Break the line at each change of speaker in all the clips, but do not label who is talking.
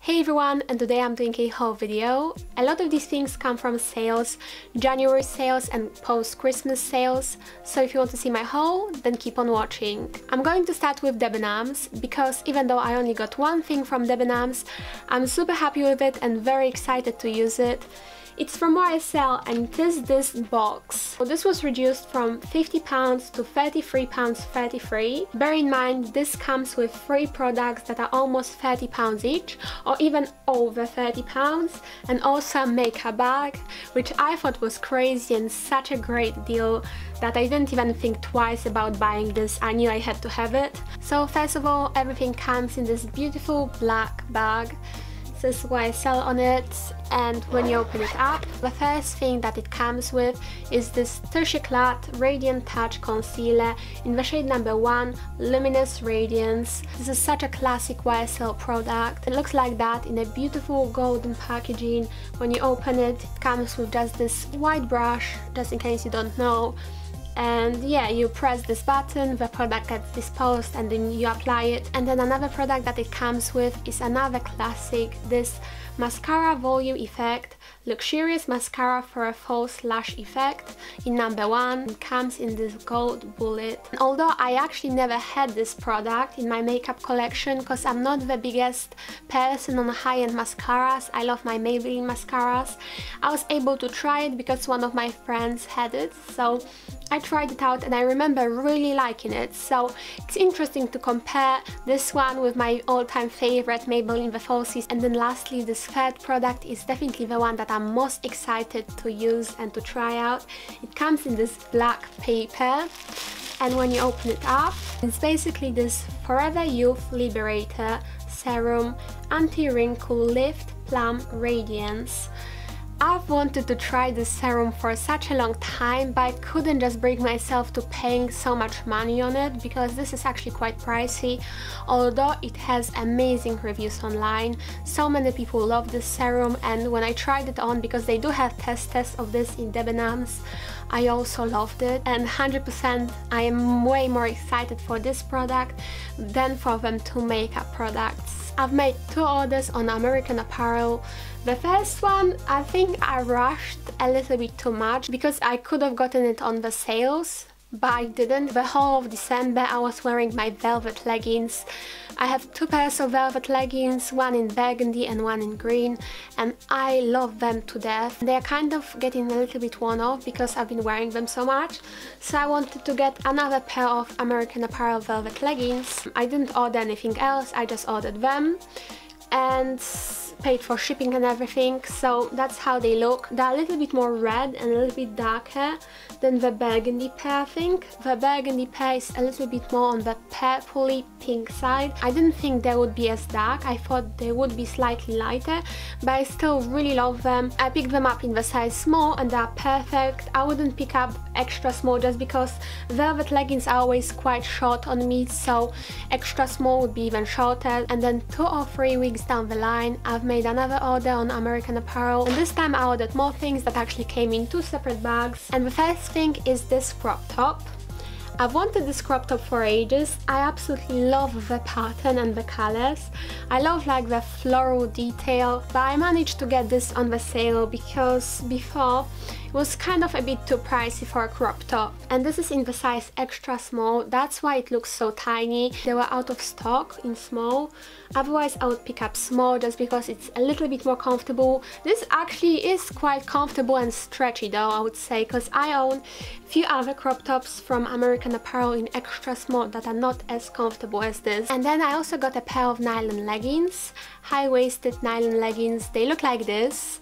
Hey everyone, and today I'm doing a haul video. A lot of these things come from sales, January sales and post-Christmas sales, so if you want to see my haul, then keep on watching. I'm going to start with Debenhams, because even though I only got one thing from Debenhams, I'm super happy with it and very excited to use it. It's from YSL and it is this box. So this was reduced from £50 to £33.33. Bear in mind, this comes with 3 products that are almost £30 each, or even over £30, and also a makeup bag, which I thought was crazy and such a great deal that I didn't even think twice about buying this. I knew I had to have it. So first of all, everything comes in this beautiful black bag. It says YSL on it, and when you open it up, the first thing that it comes with is this Touche Eclat Radiant Touch Concealer in the shade number 1, Luminous Radiance. This is such a classic YSL product. It looks like that in a beautiful golden packaging. When you open it, it comes with just this white brush, just in case you don't know. And yeah, you press this button, the product gets disposed, and then you apply it. And then another product that it comes with is another classic, this Mascara Volume Effect, luxurious mascara for a Faux lash effect in number 1. It comes in this gold bullet. And although I actually never had this product in my makeup collection, because I'm not the biggest person on high-end mascaras, I love my Maybelline mascaras, I was able to try it because one of my friends had it, so I tried it out and I remember really liking it. So it's interesting to compare this one with my all-time favorite Maybelline the Falsies. And then lastly, this third product is definitely the one that I'm most excited to use and to try out. It comes in this black paper, and when you open it up, it's basically this Forever Youth Liberator Serum Anti-Wrinkle Lift Plum Radiance. I've wanted to try this serum for such a long time, but I couldn't just bring myself to paying so much money on it because this is actually quite pricey, although it has amazing reviews online. So many people love this serum, and when I tried it on, because they do have tests of this in Debenhams, I also loved it, and 100% I am way more excited for this product than for them two makeup products. I've made 2 orders on American Apparel. The first one, I think I rushed a little bit too much because I could have gotten it on the sales, but I didn't. The whole of December I was wearing my velvet leggings. I have 2 pairs of velvet leggings, one in burgundy and one in green, and I love them to death. They are kind of getting a little bit worn off because I've been wearing them so much, so I wanted to get another pair of American Apparel velvet leggings. I didn't order anything else, I just ordered them and paid for shipping and everything, so that's how they look. They're a little bit more red and a little bit darker than the burgundy pair, I think. The burgundy pair is a little bit more on the purpley pink side. I didn't think they would be as dark, I thought they would be slightly lighter, but I still really love them. I picked them up in the size small and they're perfect. I wouldn't pick up extra small just because velvet leggings are always quite short on me, so extra small would be even shorter. And then 2 or 3 weeks down the line, I've made another order on American Apparel, and this time I ordered more things that actually came in 2 separate bags. And the first thing is this crop top. I've wanted this crop top for ages. I absolutely love the pattern and the colors. I love like the floral detail, but I managed to get this on the sale because before it was kind of a bit too pricey for a crop top. And this is in the size extra small, that's why it looks so tiny. They were out of stock in small, otherwise I would pick up small just because it's a little bit more comfortable. This actually is quite comfortable and stretchy though, I would say, because I own a few other crop tops from American Apparel in extra small that are not as comfortable as this. And then I also got a pair of nylon leggings, high-waisted nylon leggings. They look like this,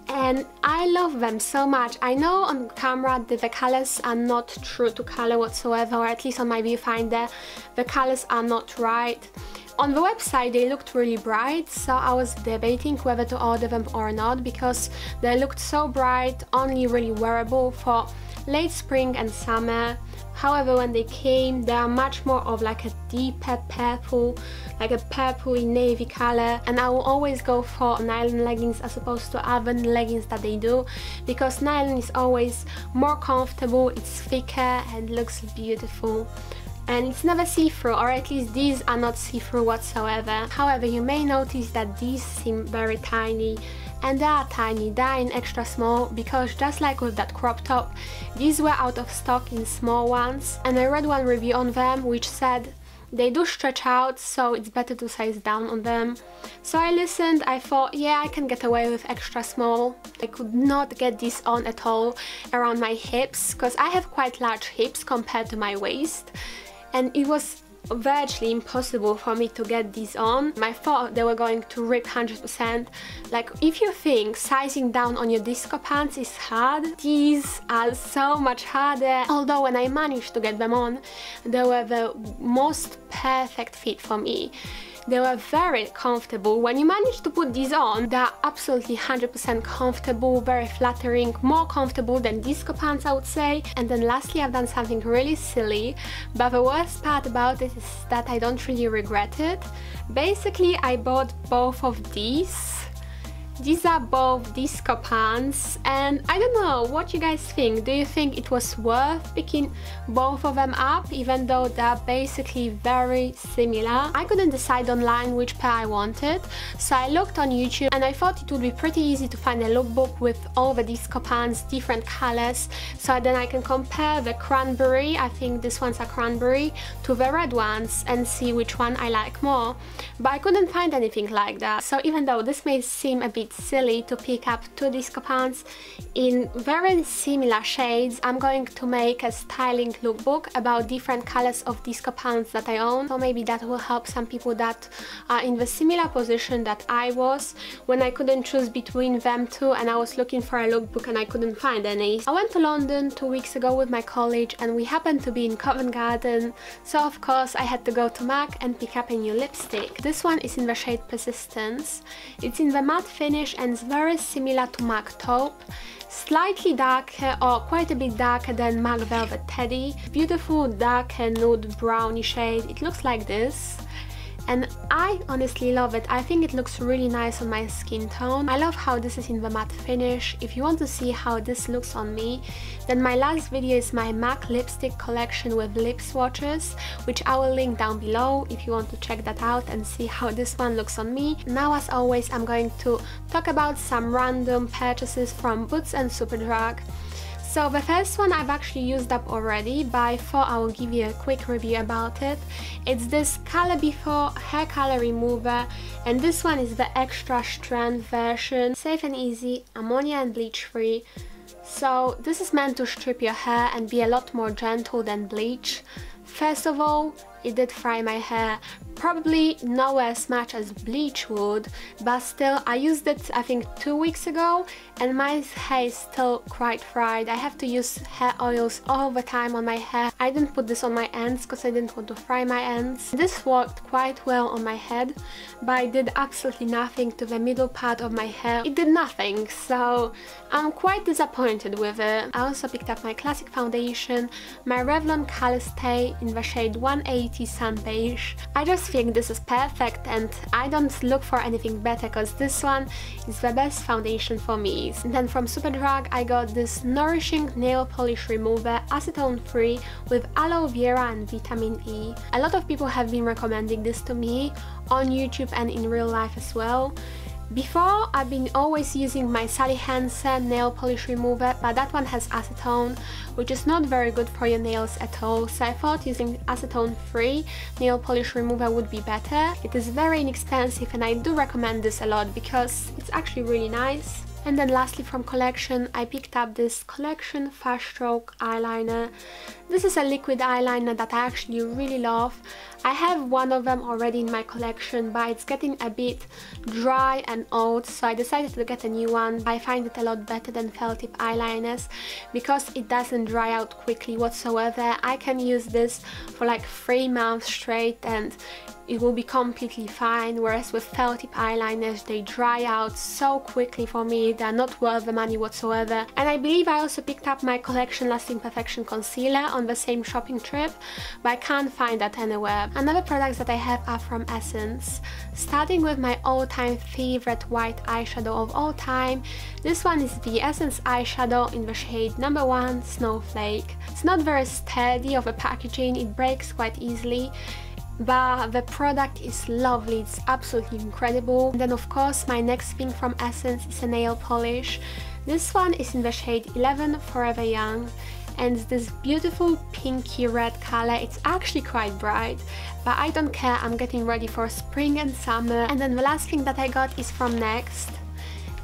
and I love them so much. I know on camera that the colors are not true to color whatsoever, or at least on my viewfinder the colors are not right. On the website they looked really bright, so I was debating whether to order them or not because they looked so bright, only really wearable for late spring and summer. However, when they came, they are much more of like a deeper purple, like a purpley navy color, and I will always go for nylon leggings as opposed to other leggings that they do, because nylon is always more comfortable, it's thicker and looks beautiful. and it's never see-through, or at least these are not see-through whatsoever. However, you may notice that these seem very tiny, and they are tiny, they are in extra small, because just like with that crop top, these were out of stock in small ones, and I read one review on them which said they do stretch out, so it's better to size down on them. So I listened, I thought, yeah, I can get away with extra small. I could not get this on at all around my hips, because I have quite large hips compared to my waist, and it was virtually impossible for me to get these on. I thought they were going to rip 100%. Like, if you think sizing down on your disco pants is hard, these are so much harder. Although when I managed to get them on, they were the most perfect fit for me. They were very comfortable. When you manage to put these on, they're absolutely 100% comfortable, very flattering, more comfortable than disco pants, I would say. And then lastly, I've done something really silly, but the worst part about it is that I don't really regret it. Basically, I bought both of these. These are both disco pants, and I don't know what you guys think. Do you think it was worth picking both of them up, even though they're basically very similar? I couldn't decide online which pair I wanted, so I looked on YouTube, and I thought it would be pretty easy to find a lookbook with all the disco pants, different colors, so then I can compare the cranberry, I think these ones are cranberry, to the red ones and see which one I like more. But I couldn't find anything like that, so even though this may seem a bit silly to pick up two disco pants in very similar shades, I'm going to make a styling lookbook about different colors of disco pants that I own, so maybe that will help some people that are in the similar position that I was when I couldn't choose between them two and I was looking for a lookbook and I couldn't find any. I went to London 2 weeks ago with my college, and we happened to be in Covent Garden, so of course I had to go to MAC and pick up a new lipstick. This one is in the shade Persistence. It's in the matte finish and it's very similar to MAC Taupe, slightly darker or quite a bit darker than MAC Velvet Teddy. Beautiful darker nude browny shade. It looks like this, and I honestly love it. I think it looks really nice on my skin tone. I love how this is in the matte finish. If you want to see how this looks on me, then my last video is my MAC lipstick collection with lip swatches, which I will link down below if you want to check that out and see how this one looks on me. Now, as always, I'm going to talk about some random purchases from Boots and Superdrug. So the first one I've actually used up already, but I thought I will give you a quick review about it. It's this Color Before hair color remover, and this one is the extra strength version. Safe and easy, ammonia and bleach free. So this is meant to strip your hair and be a lot more gentle than bleach. First of all, it did fry my hair, probably nowhere as much as bleach would, but still, I used it I think 2 weeks ago and my hair is still quite fried. I have to use hair oils all the time on my hair. I didn't put this on my ends because I didn't want to fry my ends. This worked quite well on my head, but it did absolutely nothing to the middle part of my hair. It did nothing, so I'm quite disappointed with it. I also picked up my classic foundation, my Revlon ColorStay in the shade 180 Sun Beige. I just think this is perfect and I don't look for anything better because this one is the best foundation for me. And then from Superdrug I got this Nourishing nail polish remover, acetone-free, with aloe vera and vitamin E. A lot of people have been recommending this to me on YouTube and in real life as well. Before, I've been always using my Sally Hansen nail polish remover, but that one has acetone, which is not very good for your nails at all, so I thought using acetone-free nail polish remover would be better. It is very inexpensive and I do recommend this a lot because it's actually really nice. And then lastly from Collection, I picked up this Collection Fast Stroke eyeliner. This is a liquid eyeliner that I actually really love. I have one of them already in my collection, but it's getting a bit dry and old, so I decided to get a new one. I find it a lot better than felt tip eyeliners because it doesn't dry out quickly whatsoever. I can use this for like 3 months straight and it will be completely fine, whereas with felt tip eyeliners they dry out so quickly for me, they are not worth the money whatsoever. And I believe I also picked up my Collection Lasting Perfection concealer on the same shopping trip, but I can't find that anywhere. Another products that I have are from Essence, starting with my all-time favorite white eyeshadow of all time. This one is the Essence eyeshadow in the shade number 1 Snowflake. It's not very sturdy of a packaging, it breaks quite easily, but the product is lovely, it's absolutely incredible. And then of course my next thing from Essence is a nail polish. This one is in the shade 11 Forever Young, and this beautiful pinky red color. It's actually quite bright, but I don't care, I'm getting ready for spring and summer. And then the last thing that I got is from Next.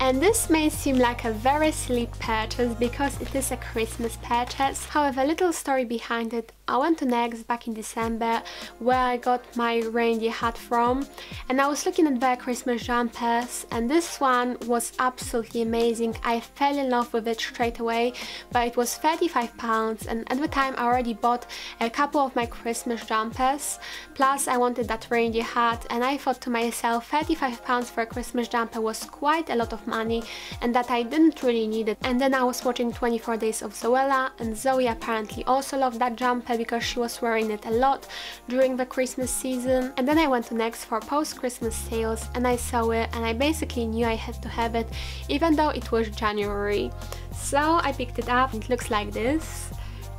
And this may seem like a very silly purchase because it is a Christmas purchase. However, little story behind it. I went to Next back in December, where I got my reindeer hat from, and I was looking at their Christmas jumpers, and this one was absolutely amazing. I fell in love with it straight away, but it was £35, and at the time I already bought a couple of my Christmas jumpers, plus I wanted that reindeer hat, and I thought to myself £35 for a Christmas jumper was quite a lot of money and that I didn't really need it. And then I was watching 24 Days of Zoella, and Zoe apparently also loved that jumper because she was wearing it a lot during the Christmas season. And then I went to Next for post-Christmas sales, and I saw it and I basically knew I had to have it even though it was January. So I picked it up. It looks like this.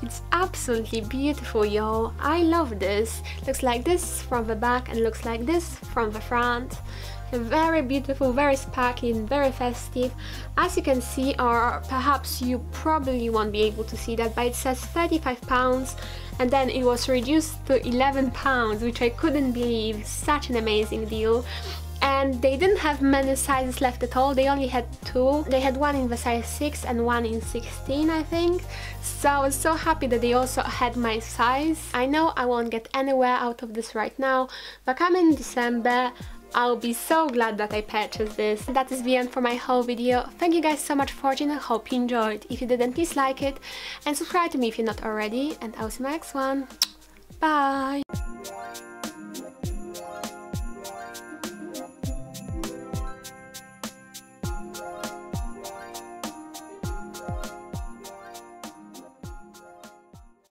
It's absolutely beautiful, y'all. I love this. It looks like this from the back and looks like this from the front. Very beautiful, very sparkly and very festive. As you can see, or perhaps you probably won't be able to see that, but it says £35 and then it was reduced to £11, which I couldn't believe. Such an amazing deal. And they didn't have many sizes left at all, they only had 2. They had one in the size 6 and one in 16, I think. So I was so happy that they also had my size. I know I won't get anywhere out of this right now, but coming in December, I'll be so glad that I purchased this. That is the end for my whole video. Thank you guys so much for watching, I hope you enjoyed. If you didn't, please like it and subscribe to me if you're not already, and I'll see you in my next one. Bye!